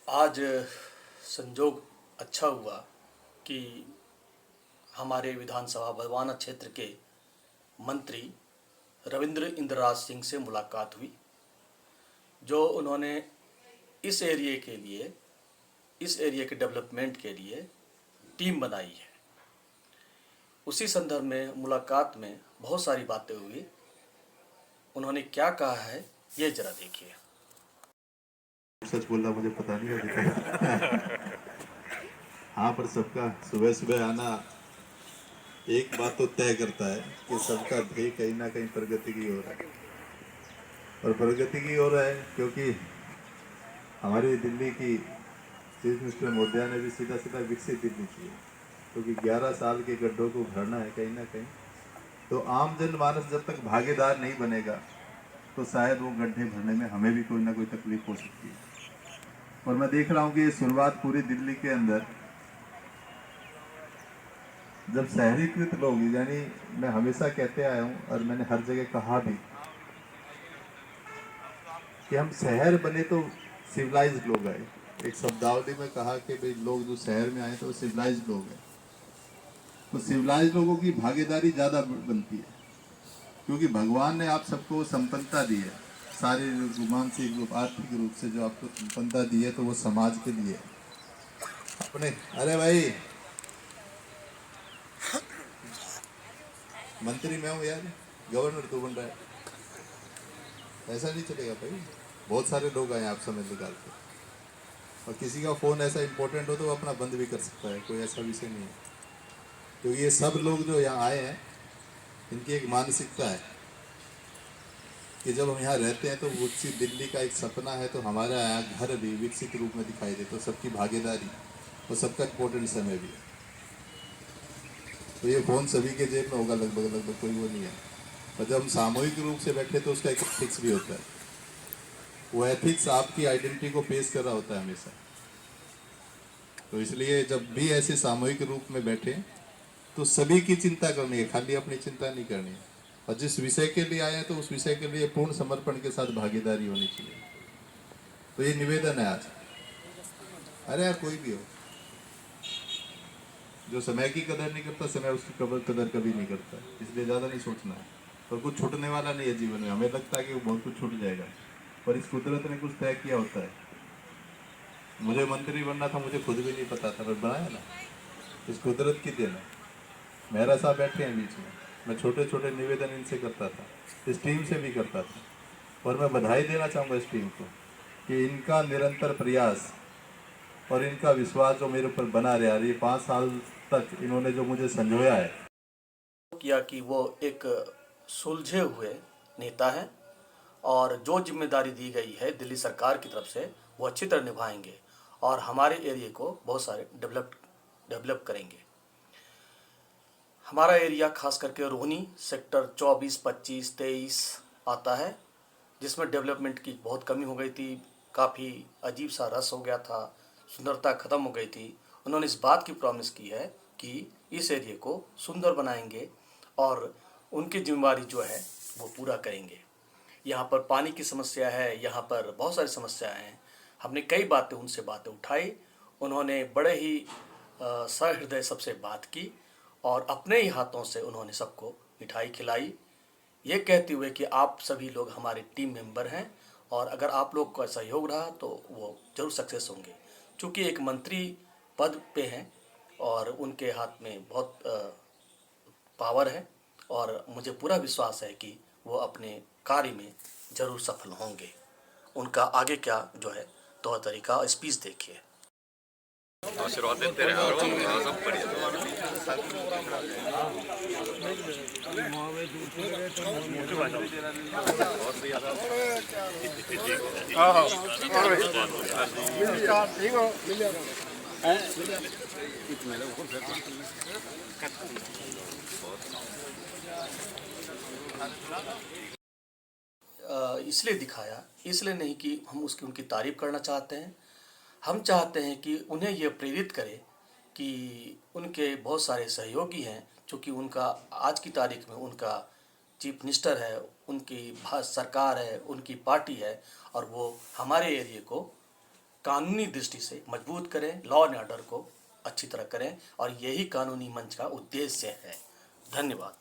आज संजोग अच्छा हुआ कि हमारे विधानसभा बलवाना क्षेत्र के मंत्री रविंद्र इंद्रराज सिंह से मुलाकात हुई, जो उन्होंने इस एरिया के लिए, इस एरिया के डेवलपमेंट के लिए टीम बनाई है। उसी संदर्भ में मुलाकात में बहुत सारी बातें हुई। उन्होंने क्या कहा है, ये जरा देखिए। सच बोल रहा मुझे पता नहीं अभी तक। हाँ, पर सबका सुबह सुबह आना एक बात तो तय करता है कि सबका ध्येय कहीं ना कहीं प्रगति की ओर है, और प्रगति की ओर है क्योंकि हमारी दिल्ली की चीफ मिनिस्टर मोदी ने भी सीधा सीधा विकसित दिल्ली की है, क्योंकि 11 साल के गड्ढों को भरना है कहीं ना कहीं। तो आम जनमानस जब तक भागीदार नहीं बनेगा तो शायद वो गड्ढे भरने में हमें भी कोई ना कोई तकलीफ हो सकती है। और मैं देख रहा हूँ कि ये शुरुआत पूरी दिल्ली के अंदर जब शहरीकृत लोग, यानी मैं हमेशा कहते आया हूँ और मैंने हर जगह कहा भी कि हम शहर बने तो सिविलाइज्ड लोग आए। एक शब्दावली में कहा कि भाई लोग जो शहर में आए तो वो सिविलाइज्ड लोग हैं। तो सिविलाइज्ड लोगों की भागीदारी ज़्यादा बनती है, क्योंकि भगवान ने आप सबको संपन्नता दी है, शारीरिक रूप, मानसिक रूप, आर्थिक रूप से जो आपको संपन्नता दी है, तो वो समाज के लिए अपने। अरे भाई, मंत्री मैं हूँ यार, गवर्नर तू बन रहा है, ऐसा नहीं चलेगा भाई। बहुत सारे लोग आए आप समय निकाल के, और किसी का फ़ोन ऐसा इंपॉर्टेंट हो तो वो अपना बंद भी कर सकता है, कोई ऐसा विषय नहीं है। क्योंकि ये सब लोग जो यहाँ आए हैं, इनकी एक मानसिकता है कि जब हम यहाँ रहते हैं तो विकसित दिल्ली का एक सपना है, तो हमारा यहाँ घर भी विकसित रूप में दिखाई दे, तो सबकी भागीदारी और सबका इम्पोर्टेंट समय भी है। तो ये फ़ोन सभी के जेब में होगा लगभग लगभग, कोई वो नहीं है। और जब हम सामूहिक रूप से बैठे तो उसका एक फिक्स भी होता है, वो एथिक्स आपकी आइडेंटिटी को पेश कर रहा होता है हमेशा। तो इसलिए जब भी ऐसे सामूहिक रूप में बैठे तो सभी की चिंता करनी है, खाली अपनी चिंता नहीं करनी है। और जिस विषय के लिए आए हैं तो उस विषय के लिए पूर्ण समर्पण के साथ भागीदारी होनी चाहिए। तो ये निवेदन है आज। अरे यार, कोई भी हो, जो समय की कदर नहीं करता, समय उसकी कदर कभी नहीं करता, इसलिए ज़्यादा नहीं सोचना है। और कुछ छूटने वाला नहीं है जीवन में। हमें लगता है कि वो बहुत कुछ छूट जाएगा, पर इस कुदरत ने कुछ तय किया होता है। मुझे मंत्री बनना था, मुझे खुद भी नहीं पता था, पर बनाया ना, इस कुदरत की देन है। मेहरा साहब बैठे हैं बीच में, मैं छोटे छोटे निवेदन इनसे करता था, इस टीम से भी करता था। और मैं बधाई देना चाहूँगा इस टीम को कि इनका निरंतर प्रयास और इनका विश्वास जो मेरे ऊपर बना रहा है, ये 5 साल तक इन्होंने जो मुझे संजोया है। किया कि वो एक सुलझे हुए नेता हैं और जो जिम्मेदारी दी गई है दिल्ली सरकार की तरफ से वो अच्छी तरह निभाएंगे और हमारे एरिया को बहुत सारे डेवलप करेंगे। हमारा एरिया खास करके रोहिणी सेक्टर 24, 25, 23 आता है, जिसमें डेवलपमेंट की बहुत कमी हो गई थी। काफ़ी अजीब सा रस हो गया था, सुंदरता ख़त्म हो गई थी। उन्होंने इस बात की प्रॉमिस की है कि इस एरिया को सुंदर बनाएंगे और उनकी जिम्मेदारी जो है वो पूरा करेंगे। यहाँ पर पानी की समस्या है, यहाँ पर बहुत सारी समस्याएं हैं। हमने कई बातें उनसे उठाई। उन्होंने बड़े ही सहृदय सबसे बात की और अपने ही हाथों से उन्होंने सबको मिठाई खिलाई, ये कहते हुए कि आप सभी लोग हमारे टीम मेंबर हैं और अगर आप लोग का सहयोग रहा तो वो जरूर सक्सेस होंगे। चूँकि एक मंत्री पद पे हैं और उनके हाथ में बहुत पावर है और मुझे पूरा विश्वास है कि वो अपने कार्य में ज़रूर सफल होंगे। उनका आगे क्या जो है तौर तरीका, स्पीच देखिए। आशीर्वाद देते रहे और सब बढ़िया। इसलिए दिखाया, इसलिए नहीं कि हम उसकी उनकी तारीफ करना चाहते हैं। हम चाहते हैं कि उन्हें ये प्रेरित करें कि उनके बहुत सारे सहयोगी हैं, चूँकि उनका आज की तारीख में उनका चीफ मिनिस्टर है, उनकी सरकार है, उनकी पार्टी है और वो हमारे एरिया को कानूनी दृष्टि से मजबूत करें, लॉ एंड ऑर्डर को अच्छी तरह करें, और यही कानूनी मंच का उद्देश्य है। धन्यवाद।